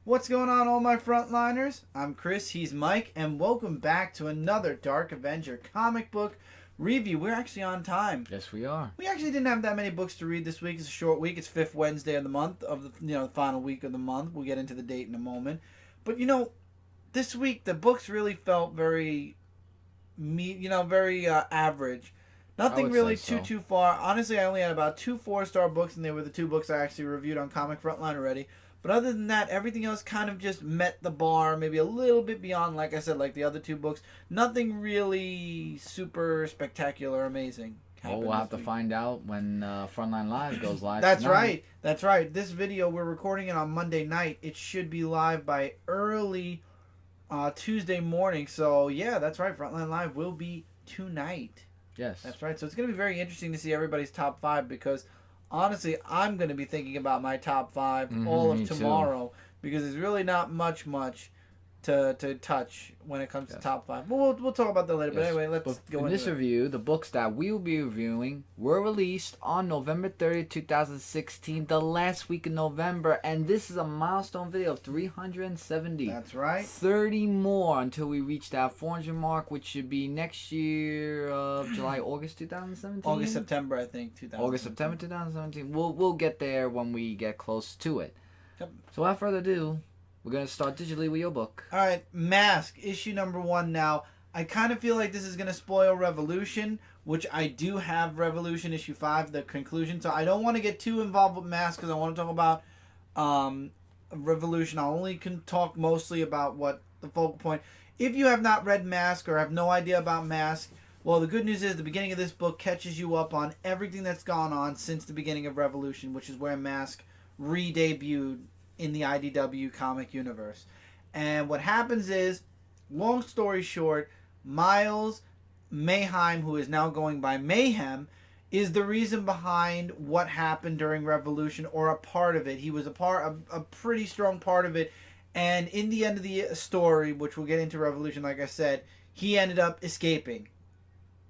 What's going on, all my frontliners? I'm Chris, he's Mike, and welcome back to another Dark Avenger comic book review. We're actually on time. Yes, we are. We actually didn't have that many books to read this week. It's a short week. It's fifth Wednesday of the month, of the final week of the month. We'll get into the date in a moment. But this week the books really felt very, very average. Nothing really too far. Honestly, I only had about 2 4-star books, and they were the 2 books I actually reviewed on Comic Frontline already. But other than that, everything else kind of just met the bar, maybe a little bit beyond, like I said, like the other 2 books. Nothing really super spectacular or amazing. Well, we'll have to find out when Frontline Live goes live. That's right. That's right. This video, we're recording it on Monday night. It should be live by early Tuesday morning. So, yeah, that's right. Frontline Live will be tonight. Yes. That's right. So it's going to be very interesting to see everybody's top 5 because, honestly, I'm going to be thinking about my top 5 all of tomorrow because there's really not much to touch when it comes to top 5. But we'll talk about that later. But anyway, let's go into this review. The books that we will be reviewing were released on November 30th, 2016, the last week of November, and this is a milestone video of 370. That's right. 30 more until we reach that 400 mark, which should be next year of July, August 2017. August, September, I think. 2017. August, September 2017. We'll get there when we get close to it. Yep. So without further ado, we're going to start digitally with your book. All right, M.A.S.K, issue number 1 now. I kind of feel like this is going to spoil Revolution, which I do have Revolution issue 5, the conclusion. So I don't want to get too involved with M.A.S.K because I want to talk about Revolution. I only can talk mostly about what the focal point. If you have not read M.A.S.K or have no idea about M.A.S.K, well, the good news is the beginning of this book catches you up on everything that's gone on since the beginning of Revolution, which is where M.A.S.K re-debuted in the IDW comic universe. And what happens is, long story short, Miles Mayhem, who is now going by Mayhem, is the reason behind what happened during Revolution, or a part of it. He was a pretty strong part of it. And in the end of the story, which we'll get into Revolution, like I said, he ended up escaping.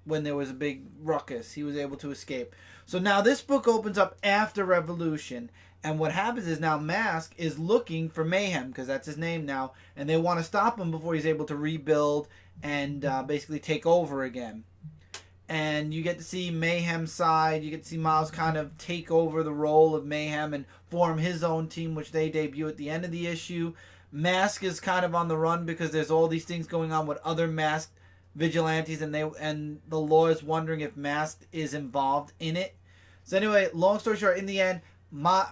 When there was a big ruckus, he was able to escape. So now this book opens up after Revolution. And what happens is now M.A.S.K is looking for Mayhem, because that's his name now, and they want to stop him before he's able to rebuild and basically take over again. And you get to see Mayhem's side, you get to see Miles kind of take over the role of Mayhem and form his own team, which they debut at the end of the issue. M.A.S.K is kind of on the run because there's all these things going on with other M.A.S.K vigilantes, and the law is wondering if M.A.S.K is involved in it. So anyway, long story short, in the end,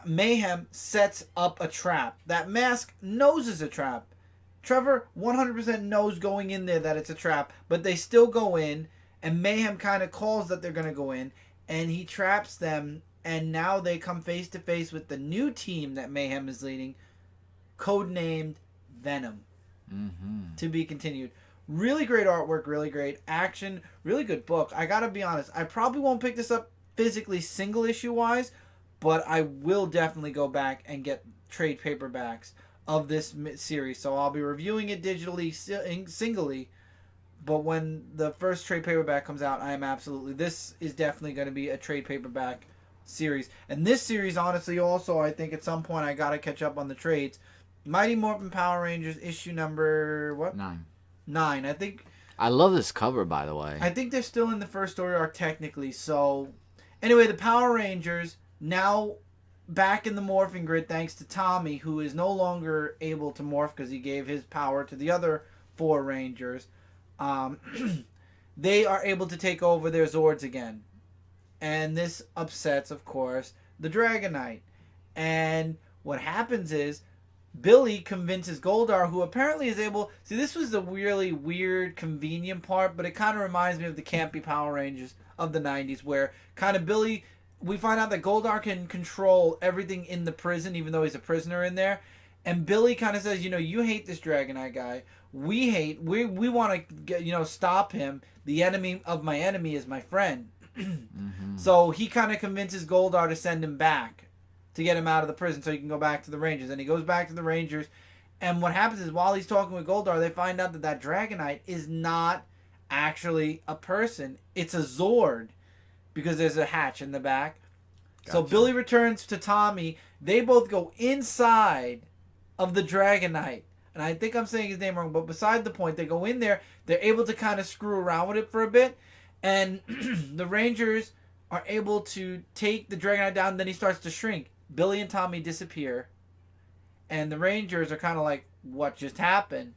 Mayhem sets up a trap that M.A.S.K knows is a trap. Trevor 100% knows going in there that it's a trap, but they still go in, and Mayhem kind of calls that they're going to go in, and he traps them, and now they come face to face with the new team that Mayhem is leading, codenamed Venom. To be continued. Really great artwork, really great action, really good book. I gotta be honest, I probably won't pick this up physically single issue wise, but I will definitely go back and get trade paperbacks of this series. So I'll be reviewing it digitally, singly. But when the first trade paperback comes out, this is definitely going to be a trade paperback series. And this series, honestly, also, I think at some point I got to catch up on the trades. Mighty Morphin Power Rangers issue number, what? 9. I think. I love this cover, by the way. I think they're still in the first story arc technically. So, anyway, the Power Rangers now back in the morphing grid thanks to Tommy, who is no longer able to morph because he gave his power to the other 4 Rangers. They are able to take over their Zords again. And this upsets, of course, the Dragonite. And what happens is Billy convinces Goldar, who apparently is able... See, this was the really weird, convenient part, but it kind of reminds me of the campy Power Rangers of the 90s, where kind of Billy... We find out that Goldar can control everything in the prison, even though he's a prisoner in there. And Billy kind of says, you hate this Dragonite guy. We want to, stop him. The enemy of my enemy is my friend. So he kind of convinces Goldar to send him back to get him out of the prison so he can go back to the Rangers. And he goes back to the Rangers. And what happens is while he's talking with Goldar, they find out that Dragonite is not actually a person. It's a Zord. Because there's a hatch in the back. Gotcha. So Billy returns to Tommy. They both go inside of the Dragonite. And I think I'm saying his name wrong, but beside the point, they go in there, they're able to kind of screw around with it for a bit, and the Rangers are able to take the Dragonite down, and then he starts to shrink. Billy and Tommy disappear, and the Rangers are kind of like, what just happened?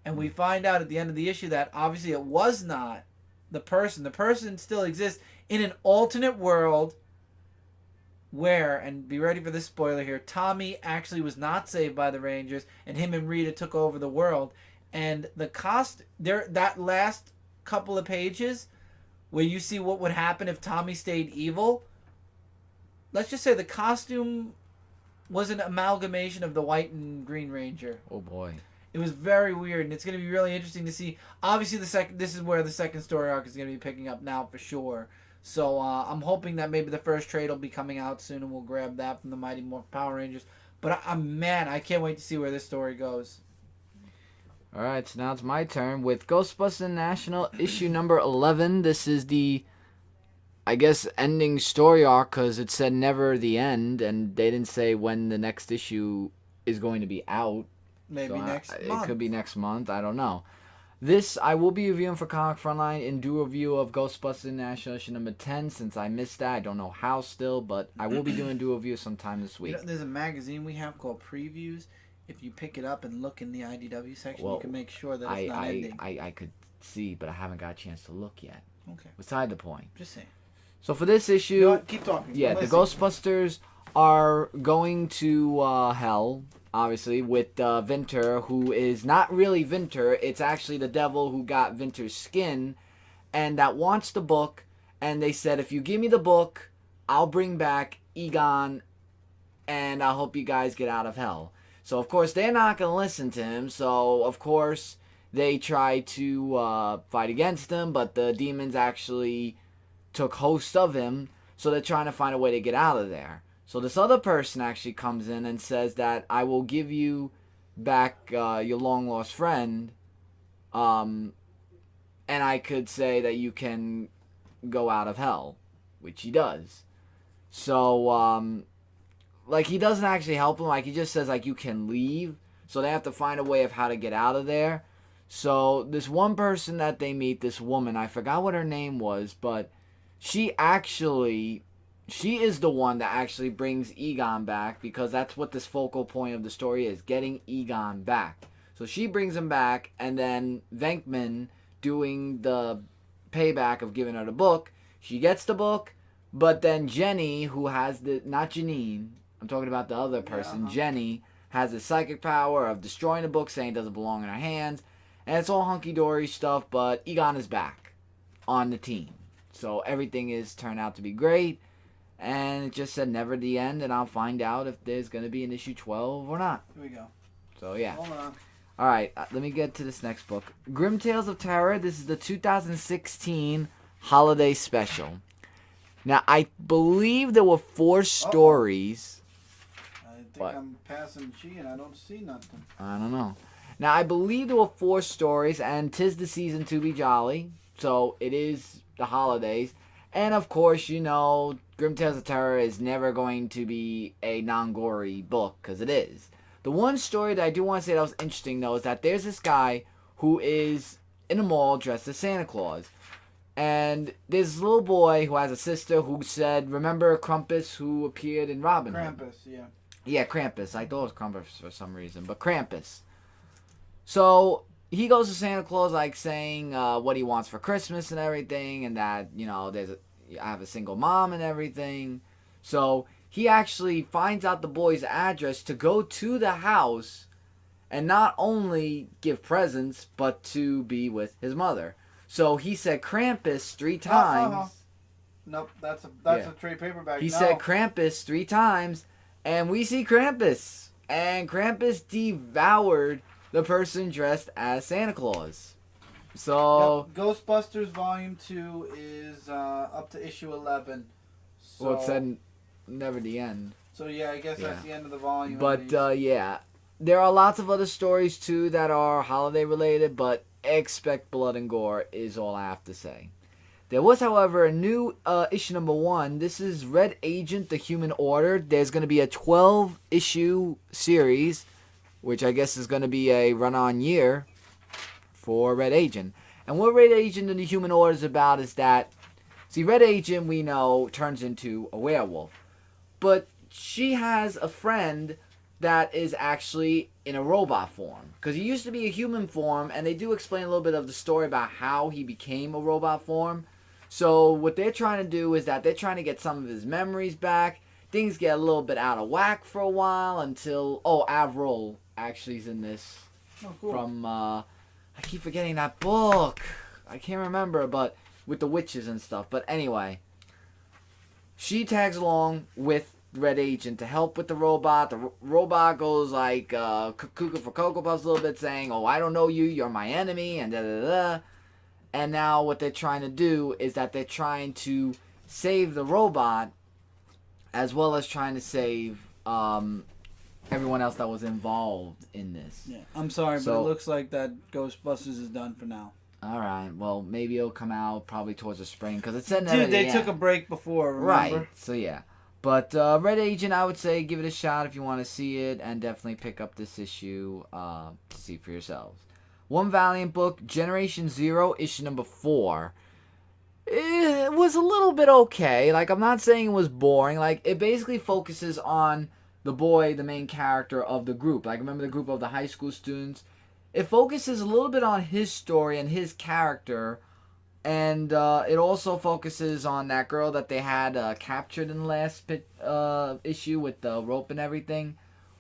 And we find out at the end of the issue that obviously it was not the person. The person still exists in an alternate world where, and be ready for this spoiler here, Tommy actually was not saved by the Rangers, and him and Rita took over the world. And that last couple of pages where you see what would happen if Tommy stayed evil, let's just say the costume was an amalgamation of the White and Green Ranger. Oh boy. It was very weird, and it's going to be really interesting to see. Obviously, this is where the second story arc is going to be picking up now for sure. So I'm hoping that maybe the first trade will be coming out soon, and we'll grab that from the Mighty Morphin Power Rangers. But I can't wait to see where this story goes. All right, so now it's my turn with Ghostbusters International issue number 11. This is the, I guess, ending story arc because it said never the end, and they didn't say when the next issue is going to be out. Maybe so next month. It could be next month. I don't know. This I will be reviewing for Comic Frontline and do a review of Ghostbusters International issue number 10 since I missed that. I don't know how still, but I will be doing a review sometime this week. There's a magazine we have called Previews. If you pick it up and look in the IDW section, you can make sure that it's not ending. I could see, but I haven't got a chance to look yet. Okay. Beside the point. Just saying. So for this issue... You know what? Keep talking. Yeah, the Ghostbusters are going to hell, obviously, with Vinter, who is not really Vinter. It's actually the devil who got Vinter's skin, and that wants the book. And they said, if you give me the book, I'll bring back Egon, and I'll help you guys get out of hell. So, of course, they're not going to listen to him. So, of course, they try to fight against him, but the demons actually took host of him. So they're trying to find a way to get out of there. So this other person actually comes in and says that I will give you back your long-lost friend. And I could say that you can go out of hell, which he does. So, like, he doesn't actually help him. Like, he just says, like, you can leave. So they have to find a way of how to get out of there. So this one person that they meet, this woman, I forgot what her name was, but she is the one that actually brings Egon back, because that's what this focal point of the story is, getting Egon back. So she brings him back, and then Venkman doing the payback of giving her the book. She gets the book, but then Jenny, who has not Janine, I'm talking about the other person, Jenny, has the psychic power of destroying the book, saying it doesn't belong in her hands. And it's all hunky-dory stuff, but Egon is back on the team. So everything is turned out to be great. And it just said never the end, and I'll find out if there's going to be an issue 12 or not. Here we go. So, yeah. Hold on. All right, let me get to this next book. Grimm Tales of Terror. This is the 2016 Holiday Special. Now, I believe there were 4 stories. I think I'm passing G and I don't see nothing. I don't know. Now, I believe there were 4 stories, and 'tis the season to be jolly. So, it is the holidays. And, of course, you know, Grimm Tales of Terror is never going to be a non-gory book, because it is. The one story that I do want to say that was interesting, though, is that there's this guy who is in a mall dressed as Santa Claus. And there's this little boy who has a sister who said, remember Krampus who appeared in Robin Hood? Krampus, yeah. Yeah, Krampus. I thought it was Krampus for some reason, but Krampus. So he goes to Santa Claus, like, saying what he wants for Christmas and everything, and that, you know, I have a single mom and everything. So he actually finds out the boy's address to go to the house and not only give presents, but to be with his mother. So he said Krampus 3 times. Nope, that's a trade paperback. He said Krampus 3 times, and we see Krampus. And Krampus devoured the person dressed as Santa Claus. So Ghostbusters Volume 2 is up to issue 11. So, well, it said never the end. So yeah, I guess that's the end of the volume. But yeah, there are lots of other stories too that are holiday related, but expect blood and gore is all I have to say. There was, however, a new issue number 1. This is Red Agent: The Human Order. There's going to be a 12-issue series which I guess is going to be a run-on year for Red Agent. And what Red Agent and the Human Order is about is that, see, Red Agent, we know, turns into a werewolf. But she has a friend that is actually in a robot form. Because he used to be a human form, and they do explain a little bit of the story about how he became a robot form. So what they're trying to do is that they're trying to get some of his memories back. Things get a little bit out of whack for a while until... Oh, Avril actually is in this. Oh, cool. From... I keep forgetting that book. I can't remember, but with the witches and stuff. But anyway, she tags along with Red Agent to help with the robot. The robot goes like cuckoo for Cocoa Puffs a little bit, saying, "Oh, I don't know you. You're my enemy," and da da da. And now what they're trying to do is that they're trying to save the robot, as well as trying to save everyone else that was involved in this. Yeah, I'm sorry, but it looks like that Ghostbusters is done for now. All right. Well, maybe it'll come out probably towards the spring because it said Dude, they took a break before, remember? Right. So yeah. But Red Agent, I would say give it a shot if you want to see it, and definitely pick up this issue to see for yourselves. One Valiant book, Generation Zero, issue number 4. It was a little bit okay. Like, I'm not saying it was boring. Like, it basically focuses on the boy, the main character of the group. Like, remember the group of the high school students? It focuses a little bit on his story and his character. And it also focuses on that girl that they had captured in the last issue with the rope and everything,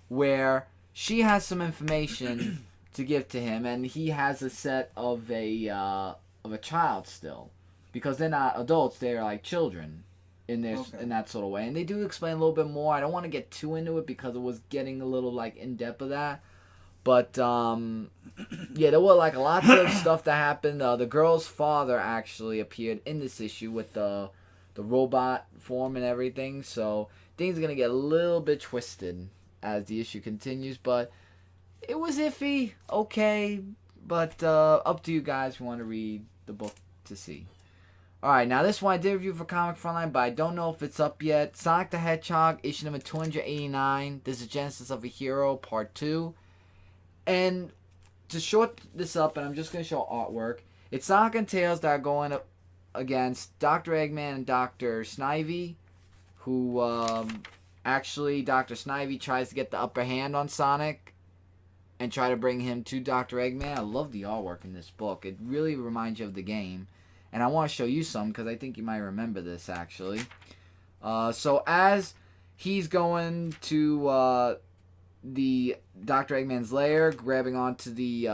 where she has some information to give to him, and he has a set of a child still, because they're not adults; they're like children in that sort of way. And they do explain a little bit more. I don't want to get too into it because it was getting a little like in depth of that. But, yeah, there were, like, lots of stuff that happened. The girl's father actually appeared in this issue with the robot form and everything. So, things are going to get a little bit twisted as the issue continues. But it was iffy, okay. But up to you guys if you want to read the book to see. Alright, now this one I did review for Comic Frontline, but I don't know if it's up yet. Sonic the Hedgehog, issue number 289. This is Genesis of a Hero, part 2. And to short this up, and I'm just going to show artwork, it's Sonic and Tails that are going up against Dr. Eggman and Dr. Snivy, who actually Dr. Snivy tries to get the upper hand on Sonic and try to bring him to Dr. Eggman. I love the artwork in this book. It really reminds you of the game. And I want to show you some because I think you might remember this, actually. So as he's going to... the Dr. Eggman's lair, grabbing onto the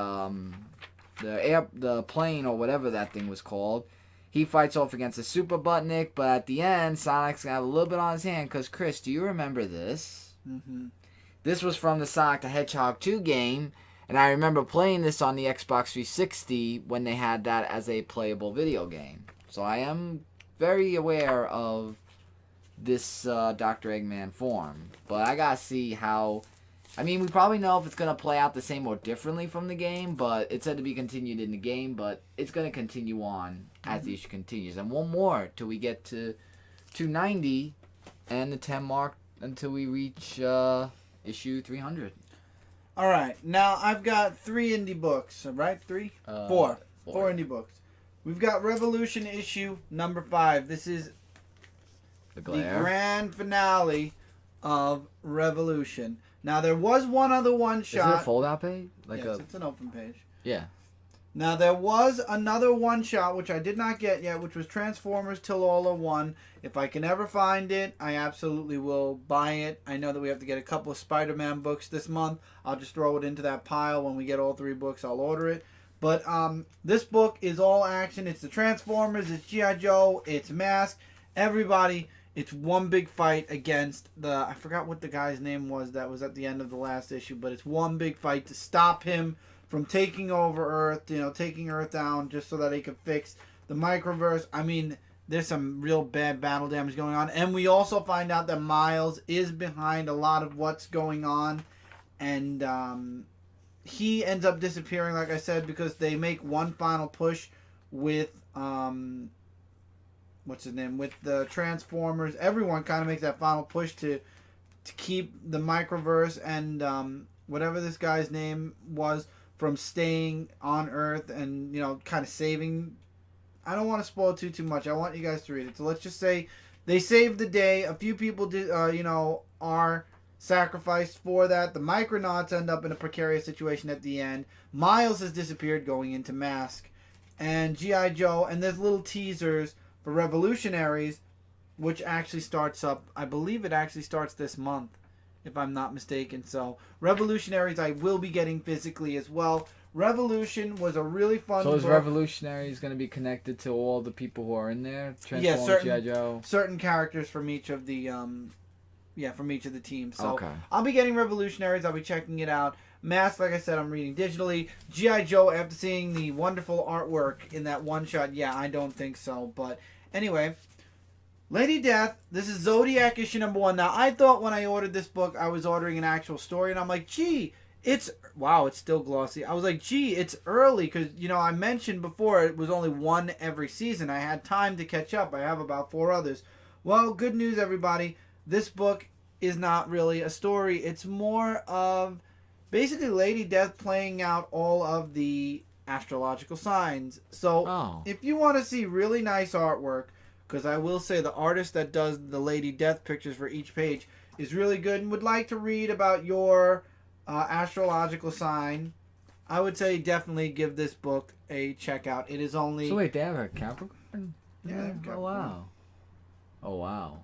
plane or whatever that thing was called. He fights off against the Super Butnick, but at the end, Sonic's gonna have a little bit on his hand. Cause Chris, do you remember this? Mm-hmm. This was from the Sonic the Hedgehog 2 game, and I remember playing this on the Xbox 360 when they had that as a playable video game. So I am very aware of this Dr. Eggman form, but I gotta see how. I mean, we probably know if it's going to play out the same or differently from the game, but it said to be continued in the game, but it's going to continue on as the issue continues. And one more till we get to 290 and the 10 mark until we reach issue 300. All right. Now, I've got 3 indie books, right? 3? 4. 4 indie books. We've got Revolution issue number 5. This is the grand finale of Revolution. Now, there was one other one-shot. Is it a fold-out page? Yes, it's an open page. Yeah. Now, there was another one-shot, which I did not get yet, which was Transformers Till All Are One. If I can ever find it, I absolutely will buy it. I know that we have to get a couple of Spider-Man books this month. I'll just throw it into that pile. When we get all 3 books, I'll order it. But this book is all action. It's the Transformers. It's G.I. Joe. It's M.A.S.K. Everybody... It's one big fight against I forgot what the guy's name was that was at the end of the last issue, but it's one big fight to stop him from taking over Earth, taking Earth down just so that he could fix the microverse. I mean, there's some real bad battle damage going on. And we also find out that Miles is behind a lot of what's going on. And he ends up disappearing, like I said, because they make one final push with... what's his name, with the Transformers. Everyone kind of makes that final push to keep the microverse, and whatever this guy's name was, from staying on Earth and, kind of saving. I don't want to spoil too much. I want you guys to read it. So let's just say they saved the day. A few people did, are sacrificed for that. The Micronauts end up in a precarious situation at the end. Miles has disappeared going into M.A.S.K. And G.I. Joe, and there's little teasers for Revolutionaries, which actually starts up, I believe it actually starts this month, if I'm not mistaken. So Revolutionaries I will be getting physically as well. Revolution was a really fun So is book. Revolutionaries going to be connected to all the people who are in there? Transformers, G.I. Joe? Certain characters from each of the from each of the teams. So okay. I'll be getting Revolutionaries. I'll be checking it out. M.A.S.K, like I said, I'm reading digitally. G.I. Joe, after seeing the wonderful artwork in that one shot, I don't think so. But anyway, Lady Death, this is Zodiac issue number 1. Now, I thought when I ordered this book, I was ordering an actual story, and I'm like, gee, it's still glossy. I was like, gee, it's early, because, I mentioned before it was only one every season. I had time to catch up. I have about 4 others. Well, good news, everybody. This book is not really a story. It's more of basically Lady Death playing out all of the astrological signs. So if you want to see really nice artwork, because I will say the artist that does the Lady Death pictures for each page is really good and would like to read about your astrological sign, I would say definitely give this book a check out. It is only... So wait, they have a Capricorn? Yeah, they have Capricorn. Oh, wow. Oh, wow.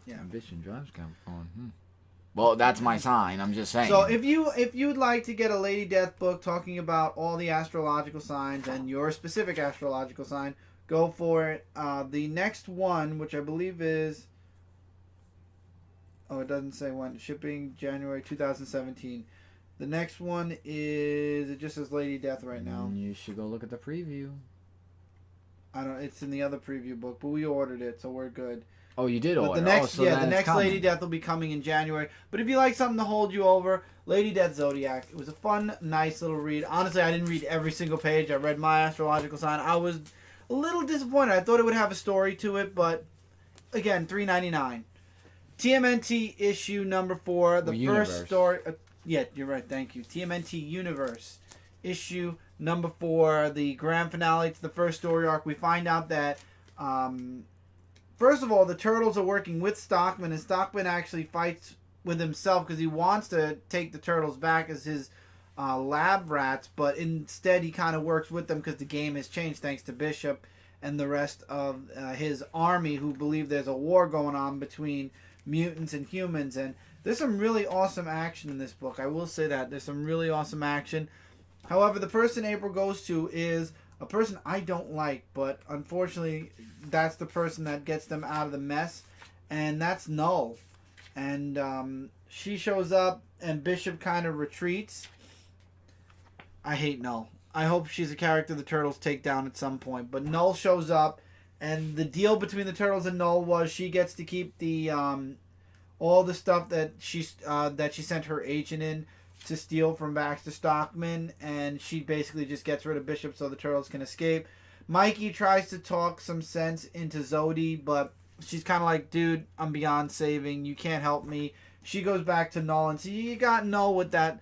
Yeah. Ambition drives Capricorn. Well, that's my sign. I'm just saying. So if you'd like to get a Lady Death book talking about all the astrological signs and your specific astrological sign, go for it. The next one, which I believe is... Oh, it doesn't say when. Shipping January 2017. The next one is... It just says Lady Death right now. You should go look at the preview. It's in the other preview book, but we ordered it, so we're good. Oh, you did order. The next, the next Lady Death will be coming in January. But if you like something to hold you over, Lady Death Zodiac. It was a fun, nice little read. Honestly, I didn't read every single page. I read my astrological sign. I was a little disappointed. I thought it would have a story to it, but again, $3.99. TMNT issue number 4. The first story. You're right. Thank you. TMNT Universe issue number 4. The grand finale to the first story arc. We find out that. First of all, the Turtles are working with Stockman, and Stockman actually fights with himself because he wants to take the Turtles back as his lab rats, but instead he kind of works with them because the game has changed thanks to Bishop and the rest of his army who believe there's a war going on between mutants and humans. And there's some really awesome action in this book. I will say that. There's some really awesome action. However, the person April goes to is a person I don't like, but unfortunately that's the person that gets them out of the mess, and that's Null. And she shows up and Bishop kind of retreats. I hate Null. I hope she's a character the Turtles take down at some point, but Null shows up, and the deal between the Turtles and Null was she gets to keep the all the stuff that she sent her agent in to steal from Baxter Stockman, and she basically just gets rid of Bishop so the Turtles can escape. Mikey tries to talk some sense into Zodi, but she's kind of like, dude, I'm beyond saving. You can't help me. She goes back to Null, and so you got Null with that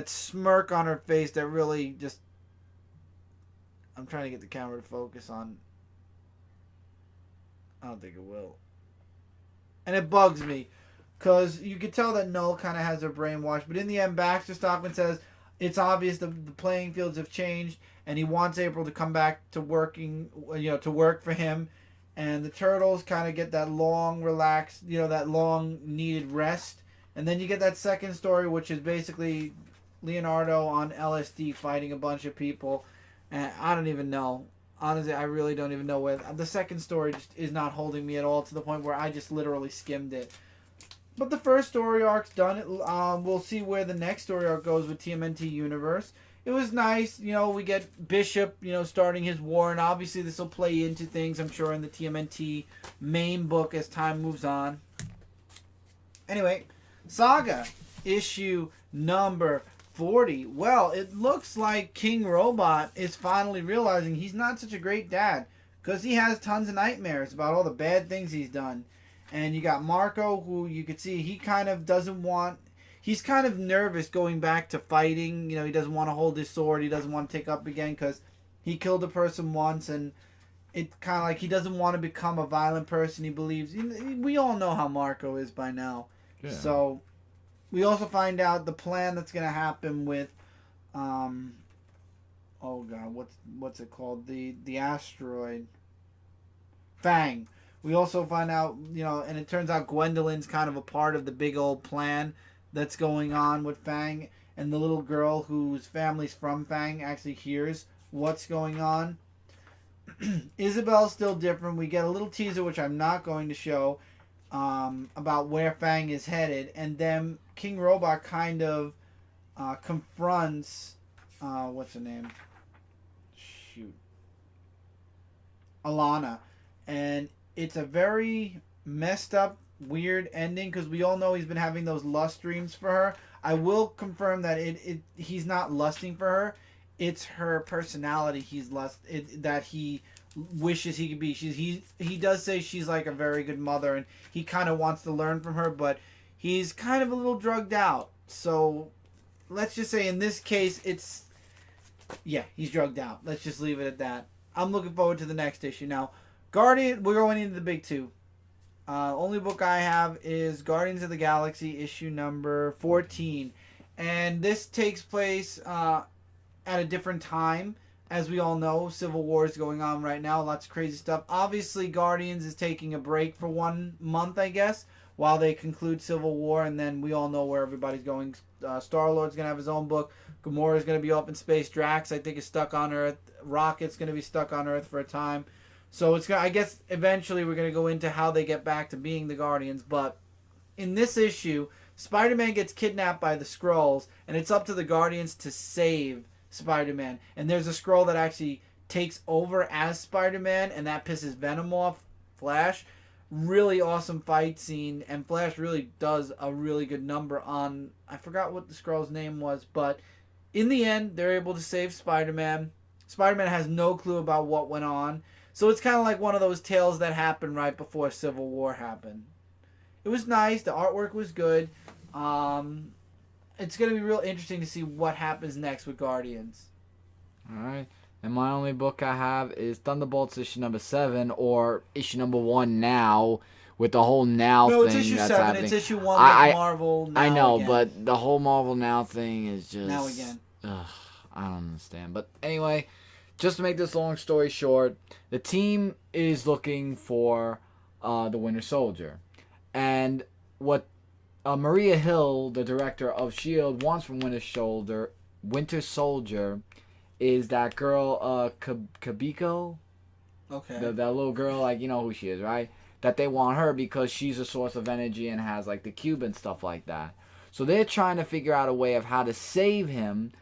smirk on her face that really just... I'm trying to get the camera to focus on... I don't think it will. And it bugs me. Because you can tell that Null kind of has her brainwashed. But in the end, Baxter Stockman says it's obvious the playing fields have changed. And he wants April to come back to working, to work for him. And the Turtles kind of get that long, relaxed, that long needed rest. And then you get that second story, which is basically Leonardo on LSD fighting a bunch of people. And I don't even know. Honestly, I really don't even know where. The second story just is not holding me at all to the point where I just literally skimmed it. But the first story arc's done. We'll see where the next story arc goes with TMNT Universe. It was nice. We get Bishop, starting his war. And obviously this will play into things, I'm sure, in the TMNT main book as time moves on. Anyway, Saga, issue number 40. Well, it looks like King Robot is finally realizing he's not such a great dad. Because he has tons of nightmares about all the bad things he's done. And you got Marco, who you could see he kind of doesn't want... he's kind of nervous going back to fighting. You know, he doesn't want to hold his sword. He doesn't want to take up again because he killed a person once, and it's kind of like he doesn't want to become a violent person. He believes. We all know how Marco is by now. Yeah. So we also find out the plan that's going to happen with, oh god, what's it called? The asteroid. Fang. We also find out, you know, and it turns out Gwendolyn's kind of a part of the big old plan that's going on with Fang, and the little girl whose family's from Fang actually hears what's going on. Isabel's still different. We get a little teaser, which I'm not going to show, about where Fang is headed, and then King Robot kind of confronts, what's her name? Shoot. Alana. And it's a very messed up, weird ending because we all know he's been having those lust dreams for her. I will confirm that he's not lusting for her. It's her personality that he wishes he could be. He does say she's like a very good mother, and he kind of wants to learn from her, but he's kind of a little drugged out. So let's just say in this case, he's drugged out. Let's just leave it at that. I'm looking forward to the next issue now. Guardian, we're going into the big two. Only book I have is Guardians of the Galaxy issue number 14. And this takes place at a different time. As we all know, Civil War is going on right now. Lots of crazy stuff. Obviously, Guardians is taking a break for 1 month, I guess, while they conclude Civil War. And then we all know where everybody's going. Star-Lord's going to have his own book. Gamora's going to be up in space. Drax, I think, is stuck on Earth. Rocket's going to be stuck on Earth for a time. So I guess eventually we're going to go into how they get back to being the Guardians. But in this issue, Spider-Man gets kidnapped by the Skrulls, and it's up to the Guardians to save Spider-Man. And there's a Skrull that actually takes over as Spider-Man, and that pisses Venom off, Flash. Really awesome fight scene, and Flash really does a really good number on, I forgot what the Skrull's name was, but in the end, they're able to save Spider-Man. Spider-Man has no clue about what went on. So it's kind of like one of those tales that happened right before Civil War happened. It was nice. The artwork was good. It's going to be real interesting to see what happens next with Guardians. All right. And my only book I have is Thunderbolts issue number 7, or issue number 1 now, with the whole now no, thing it's issue that's 7. happening. It's issue 1 with Marvel now I know, again. but the whole Marvel now thing is just... Now again. I don't understand. But anyway... Just to make this long story short, the team is looking for the Winter Soldier. And what Maria Hill, the director of S.H.I.E.L.D., wants from Winter Soldier is that girl, Kabiko? Okay. That little girl, like, you know who she is, right? That they want her because she's a source of energy and has, like, the cube and stuff like that. So they're trying to figure out a way of how to save him,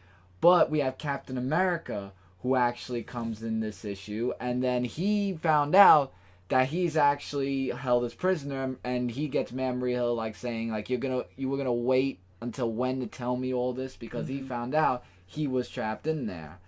but we have Captain America, who actually comes in this issue, and then he found out that he's actually held as prisoner, and he gets Maria Hill like saying like you were gonna wait until when to tell me all this, because he found out he was trapped in there,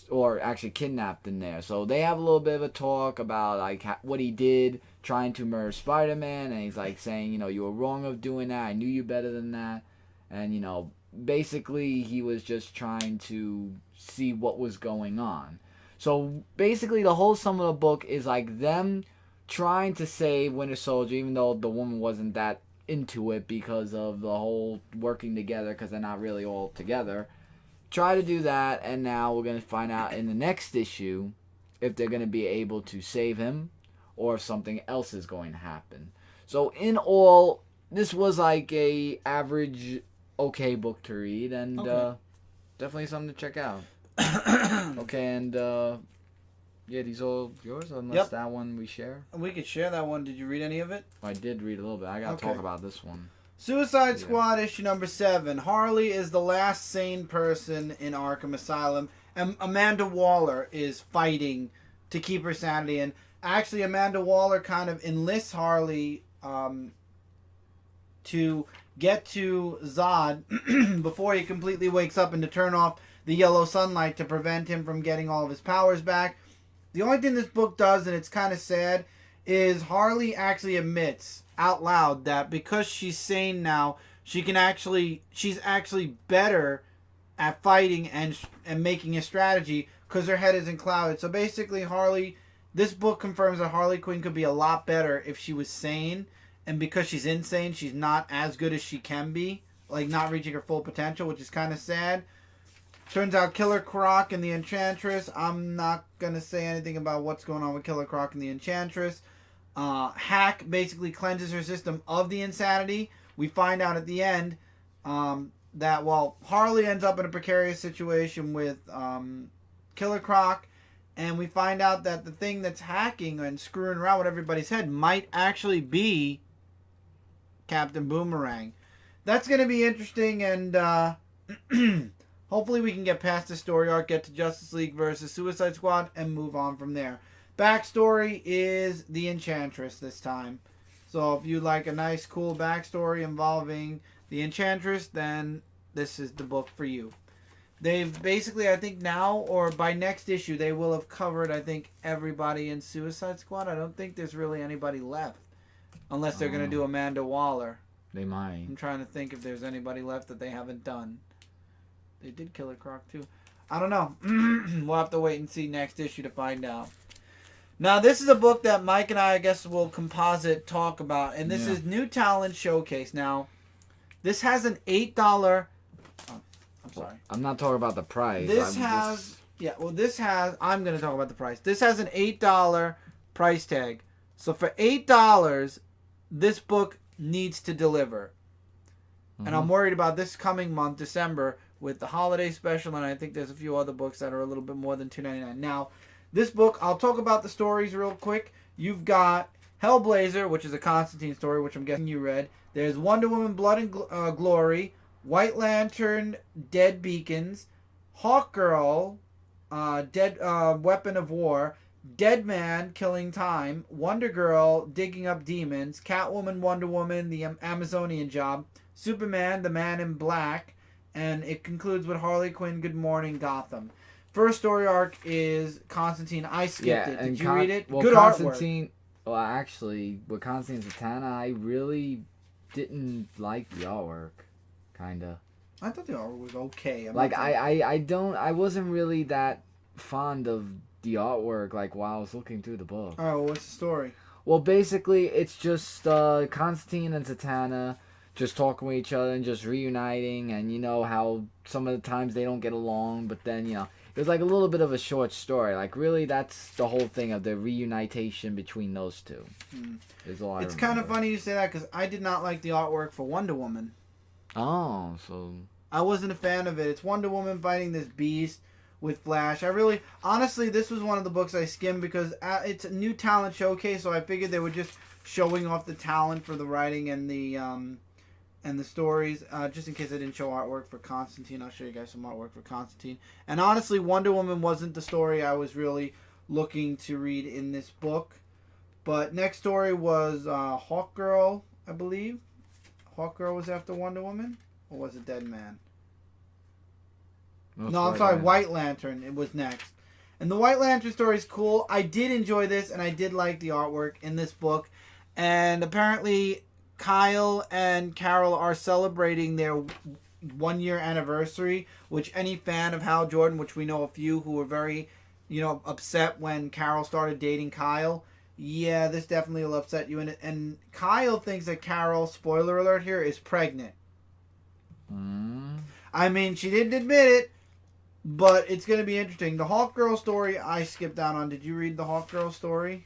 or actually kidnapped in there. So they have a little bit of a talk about like what he did trying to murder Spider-Man, and he's like saying, you know, you were wrong of doing that, I knew you better than that, and you know, basically he was just trying to see what was going on. So basically the whole sum of the book is like them trying to save Winter Soldier, even though the woman wasn't that into it because of the whole working together, because they're not really all together. Try to do that, and now we're going to find out in the next issue if they're going to be able to save him or if something else is going to happen. So in all, this was like a average okay book to read, and definitely something to check out. Okay, and yeah, these all yours, unless that one we share. We could share that one. Did you read any of it? I did read a little bit. I gotta talk about this one. Suicide Squad issue number 7. Harley is the last sane person in Arkham Asylum, and Amanda Waller is fighting to keep her sanity. And actually, Amanda Waller kind of enlists Harley to get to Zod before he completely wakes up, and to turn off the yellow sunlight to prevent him from getting all of his powers back. The only thing this book does, and it's kind of sad, is Harley actually admits out loud that because she's sane now, she's actually better at fighting and making a strategy because her head isn't clouded. So basically, this book confirms that Harley Quinn could be a lot better if she was sane, and because she's insane, she's not as good as she can be, like not reaching her full potential, which is kind of sad. Turns out Killer Croc and the Enchantress. I'm not gonna say anything about what's going on with Killer Croc and the Enchantress. Hack basically cleanses her system of the insanity. We find out at the end that Harley ends up in a precarious situation with Killer Croc, and we find out that the thing that's hacking and screwing around with everybody's head might actually be Captain Boomerang. That's going to be interesting, and hopefully we can get past the story arc, get to Justice League versus Suicide Squad, and move on from there. Backstory is the Enchantress this time. So if you like a nice, cool backstory involving the Enchantress, then this is the book for you. They've basically, I think now, or by next issue, they will have covered, I think, everybody in Suicide Squad. I don't think there's really anybody left. Unless they're going to do Amanda Waller. They might. I'm trying to think if there's anybody left that they haven't done. They did Killer Croc, too. I don't know. We'll have to wait and see next issue to find out. Now, this is a book that Mike and I guess, will composite talk about. And this is New Talent Showcase. Now, this has an $8... I'm sorry. I'm not talking about the price. I'm going to talk about the price. This has an $8 price tag. So for $8, this book needs to deliver. Mm-hmm. And I'm worried about this coming month, December, with the holiday special, and I think there's a few other books that are a little bit more than $2.99. Now, this book, I'll talk about the stories real quick. You've got Hellblazer, which is a Constantine story, which I'm guessing you read. There's Wonder Woman, Blood and Glory, White Lantern, Dead Beacons, Hawkgirl, Dead Weapon of War, Dead Man, Killing Time, Wonder Girl, Digging Up Demons, Catwoman, Wonder Woman, The Amazonian Job, Superman, The Man in Black, and it concludes with Harley Quinn, Good Morning, Gotham. First story arc is Constantine. I skipped it. Did you read it? Well, good Constantine, artwork. Well, actually, with Constantine Zatanna, I really didn't like the artwork. Kinda. I thought the artwork was okay. I wasn't really that fond of the artwork, like, while I was looking through the book. Alright, well, what's the story? Well, basically, it's just Constantine and Zatanna just talking with each other and just reuniting, and you know how some of the times they don't get along, but then, you know, it was like a little bit of a short story. Like, really, that's the whole thing of the reunitation between those two. It's kind of funny you say that, because I did not like the artwork for Wonder Woman. Oh, so... I wasn't a fan of it. It's Wonder Woman fighting this beast with Flash. Honestly, this was one of the books I skimmed because it's a New Talent Showcase, so I figured they were just showing off the talent for the writing and the stories. Just in case I didn't show artwork for Constantine, I'll show you guys some artwork for Constantine. And honestly, Wonder Woman wasn't the story I was really looking to read in this book. But next story was Hawkgirl, I believe. Hawkgirl was after Wonder Woman? Or was it Dead Man? No, I'm sorry, White Lantern. It was next. And the White Lantern story is cool. I did enjoy this, and I did like the artwork in this book. And apparently, Kyle and Carol are celebrating their 1-year anniversary, which any fan of Hal Jordan, which we know a few who were very, upset when Carol started dating Kyle. Yeah, this definitely will upset you. And Kyle thinks that Carol, spoiler alert here, is pregnant. I mean, she didn't admit it, but it's going to be interesting. The Hawkgirl story, I skipped down on. Did you read the Hawkgirl story?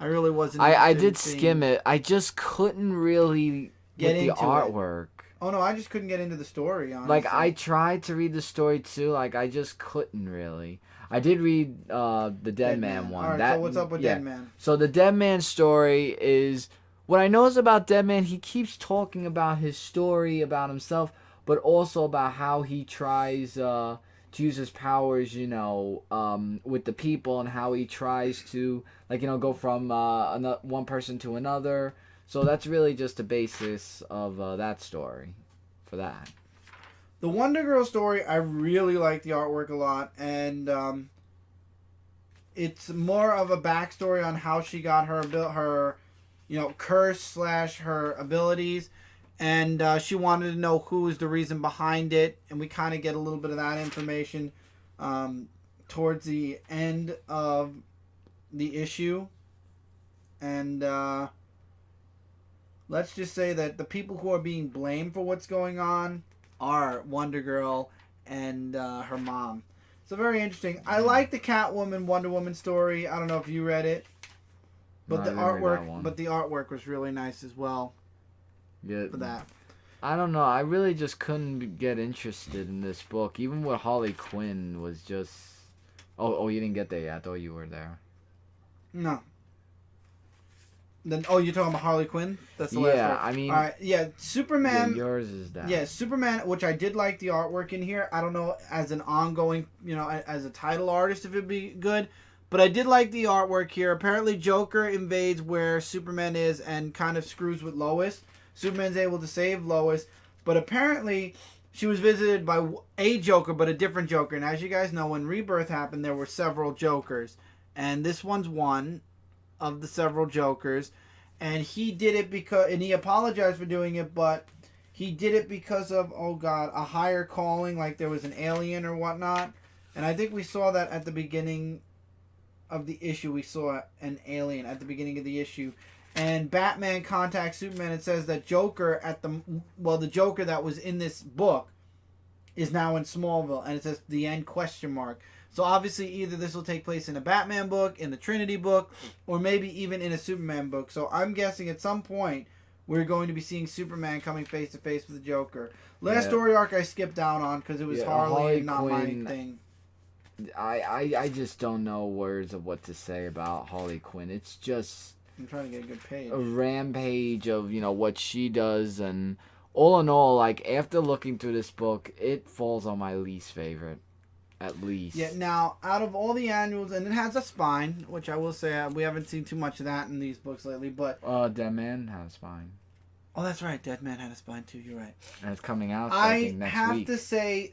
I really wasn't. I did skim it. I just couldn't really get the artwork. Oh, no, I just couldn't get into the story, honestly. Like, I tried to read the story, too. Like, I just couldn't really. I did read the Dead Man one. All right, so what's up with Dead Man? So the Dead Man story is... What I notice about Dead Man, he keeps talking about his story, about himself, but also about how he tries to use his powers, with the people, and how he tries to, go from one person to another. So that's really just the basis of that story for that. The Wonder Girl story, I really like the artwork a lot, and it's more of a backstory on how she got her curse / her abilities. and she wanted to know who was the reason behind it, and we kind of get a little bit of that information towards the end of the issue. And let's just say that the people who are being blamed for what's going on are Wonder Girl and her mom. So very interesting. I like the Catwoman Wonder Woman story. I don't know if you read it, but the artwork was really nice as well. Yeah, for that. I don't know. I really just couldn't get interested in this book. Even with Harley Quinn was just. Oh, you didn't get there yet. I thought you were there. No. Then you're talking about Harley Quinn? That's the last one. Yeah, I mean. All right, yeah, Superman. Yeah, yours is that. Yeah, Superman, which I did like the artwork in here. I don't know as an ongoing, as a title artist if it'd be good. But I did like the artwork here. Apparently, Joker invades where Superman is and kind of screws with Lois. Superman's able to save Lois, but apparently she was visited by a Joker, but a different Joker. And as you guys know, when Rebirth happened, there were several Jokers. And this one's one of the several Jokers. And he did it and he apologized for doing it, but he did it because of, a higher calling, like there was an alien or whatnot. And I think we saw that at the beginning of the issue. We saw an alien at the beginning of the issue. And Batman contacts Superman and says that Joker the Joker that was in this book is now in Smallville, and it says the end ? So obviously either this will take place in a Batman book, in the Trinity book, or maybe even in a Superman book. So I'm guessing at some point we're going to be seeing Superman coming face to face with the Joker. Last story arc I skipped down on because it was Harley and not Quinn, my thing. I just don't know words of what to say about Harley Quinn. It's just. I'm trying to get a good page. A rampage of, what she does, and all in all, like, after looking through this book, it falls on my least favorite. At least. Yeah, now, out of all the annuals, and it has a spine, which I will say, we haven't seen too much of that in these books lately, but... Dead Man had a spine. Oh, that's right, Dead Man had a spine too, you're right. And it's coming out, I think, next week. I have to say,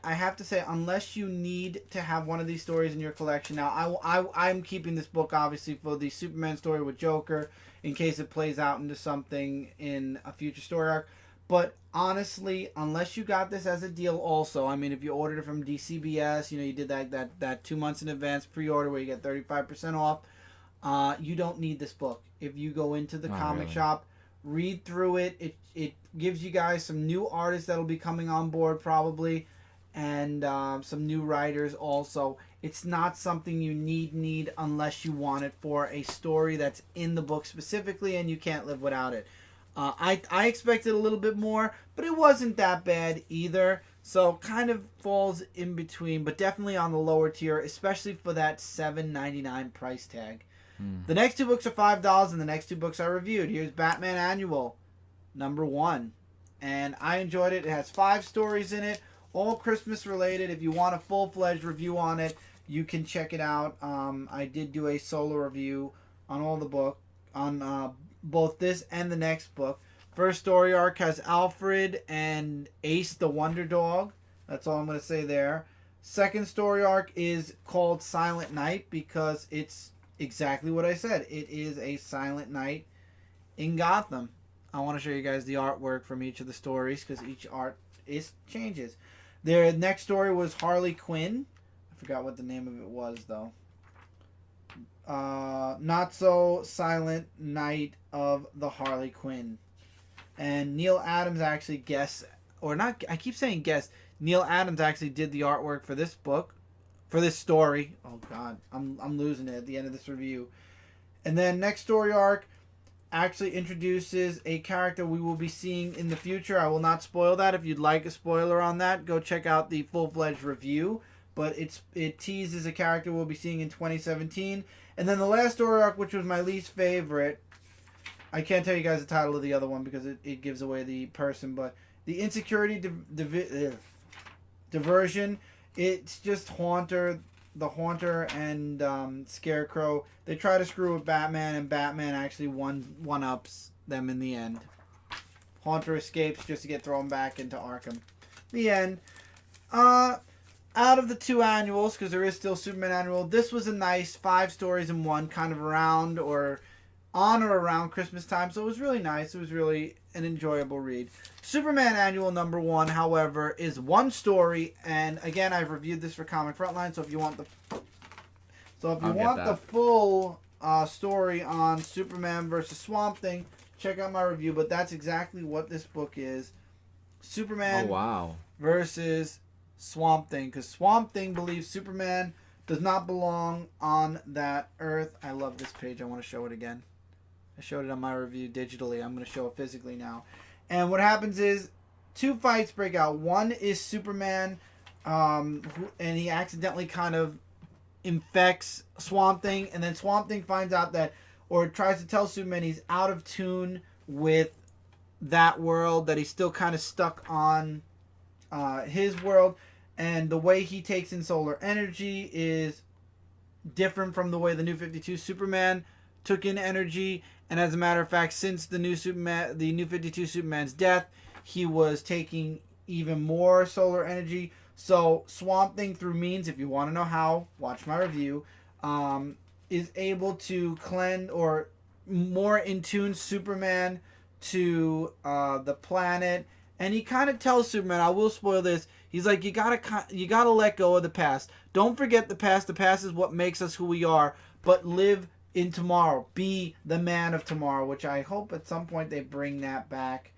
I have to say, unless you need to have one of these stories in your collection. Now, I'm keeping this book, obviously, for the Superman story with Joker, in case it plays out into something in a future story arc. But, honestly, unless you got this as a deal also, I mean, if you ordered it from DCBS, you did that 2 months in advance pre-order where you get 35% off, you don't need this book. If you go into the comic shop, read through it. It gives you guys some new artists that'll be coming on board, probably. And some new writers also. It's not something you need unless you want it for a story that's in the book specifically and you can't live without it. I expected a little bit more, but it wasn't that bad either. So kind of falls in between, but definitely on the lower tier, especially for that $7.99 price tag. The next two books are $5, and the next two books I reviewed. Here's Batman Annual, #1. And I enjoyed it. It has 5 stories in it. All Christmas related. If you want a full-fledged review on it, you can check it out. I did do a solo review on all the book, on both this and the next book. First story arc has Alfred and Ace the Wonder Dog. That's all I'm going to say there. Second story arc is called Silent Night because it's exactly what I said. It is a silent night in Gotham. I want to show you guys the artwork from each of the stories because each art changes. Their next story was Harley Quinn. I forgot what the name of it was, though. Not So Silent Night of the Harley Quinn. And Neil Adams actually I keep saying guess. Neil Adams actually did the artwork for this book, for this story. Oh, God. I'm losing it at the end of this review. And then next story arc actually introduces a character we will be seeing in the future. I will not spoil that. If you'd like a spoiler on that, go check out the full-fledged review. But it teases a character we'll be seeing in 2017. And then the last story arc, which was my least favorite, I can't tell you guys the title of the other one because it gives away the person, but the Insecurity Diversion, it's just the Haunter and Scarecrow. They try to screw with Batman, and Batman actually one-ups them in the end. Haunter escapes just to get thrown back into Arkham. The end. Out of the 2 annuals, because there is still Superman Annual, this was a nice 5 stories in one, kind of on or around Christmas time. So it was really nice. It was really, an enjoyable read. Superman Annual number 1, however, is one story, and again, I've reviewed this for Comic Frontline, so if you want the full story on Superman versus Swamp Thing, check out my review, but that's exactly what this book is. Superman versus Swamp Thing, because Swamp Thing believes Superman does not belong on that Earth. I love this page. I want to show it again. I showed it on my review digitally. I'm going to show it physically now. And what happens is 2 fights break out. One is Superman, and he accidentally kind of infects Swamp Thing, and then Swamp Thing finds out that, or tries to tell Superman he's out of tune with that world, that he's still kind of stuck on his world, and the way he takes in solar energy is different from the way the New 52 Superman took in energy. And as a matter of fact, since the New 52 Superman's death, he was taking even more solar energy. So Swamp Thing, through means, if you want to know how, watch my review, is able to cleanse or more in tune Superman to the planet. And he kind of tells Superman, I will spoil this, he's like, you gotta let go of the past. Don't forget the past. The past is what makes us who we are. But live in tomorrow. Be the man of tomorrow, which I hope at some point they bring that back,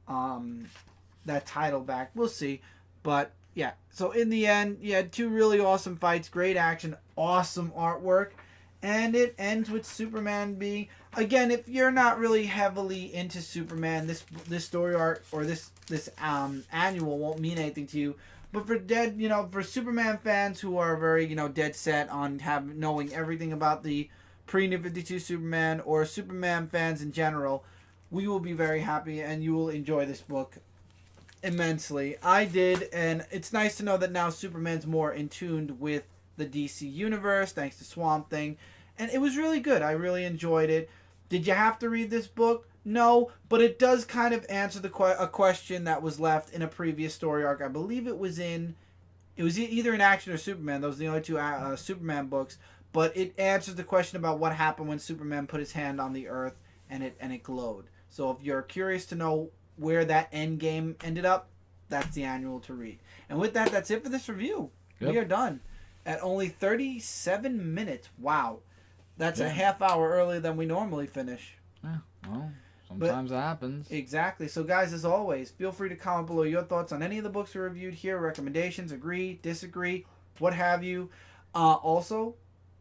that title back. We'll see. But yeah, so in the end, you had 2 really awesome fights, great action, awesome artwork, and it ends with Superman being, again, if you're not really heavily into Superman, this story arc or this annual won't mean anything to you. But for Superman fans who are very, dead set on knowing everything about the pre-New 52 Superman, or Superman fans in general, we will be very happy and you will enjoy this book immensely. I did, and it's nice to know that now Superman's more in tune with the DC universe thanks to Swamp Thing, and it was really good. I really enjoyed it. Did you have to read this book? No, but it does kind of answer a question that was left in a previous story arc. I believe it was either in Action or Superman. Those are the only 2 Superman books, but it answers the question about what happened when Superman put his hand on the Earth and it glowed. So if you're curious to know where that end game ended up, that's the annual to read. And with that, that's it for this review. Yep. We are done at only 37 minutes. Wow. That's a half hour earlier than we normally finish. Yeah, well, sometimes it happens. Exactly. So guys, as always, feel free to comment below your thoughts on any of the books we reviewed here, recommendations, agree, disagree, what have you. Also,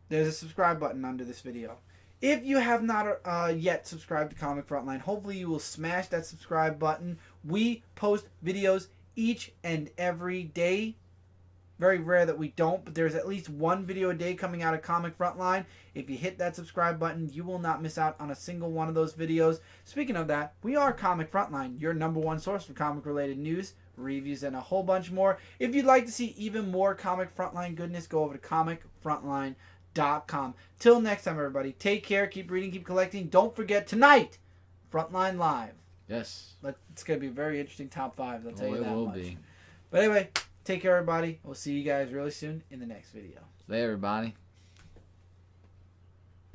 there's a subscribe button under this video. If you have not yet subscribed to Comic Frontline, hopefully you will smash that subscribe button. We post videos each and every day. Very rare that we don't, but there's at least 1 video a day coming out of Comic Frontline. If you hit that subscribe button, you will not miss out on a single one of those videos. Speaking of that, we are Comic Frontline, your #1 source for comic-related news, reviews, and a whole bunch more. If you'd like to see even more Comic Frontline goodness, go over to comicfrontline.com. Till next time, everybody, take care, keep reading, keep collecting. Don't forget, tonight, Frontline Live. Yes. It's going to be a very interesting top 5, I'll tell you that much. It will be. But anyway, take care, everybody. We'll see you guys really soon in the next video. Bye, everybody.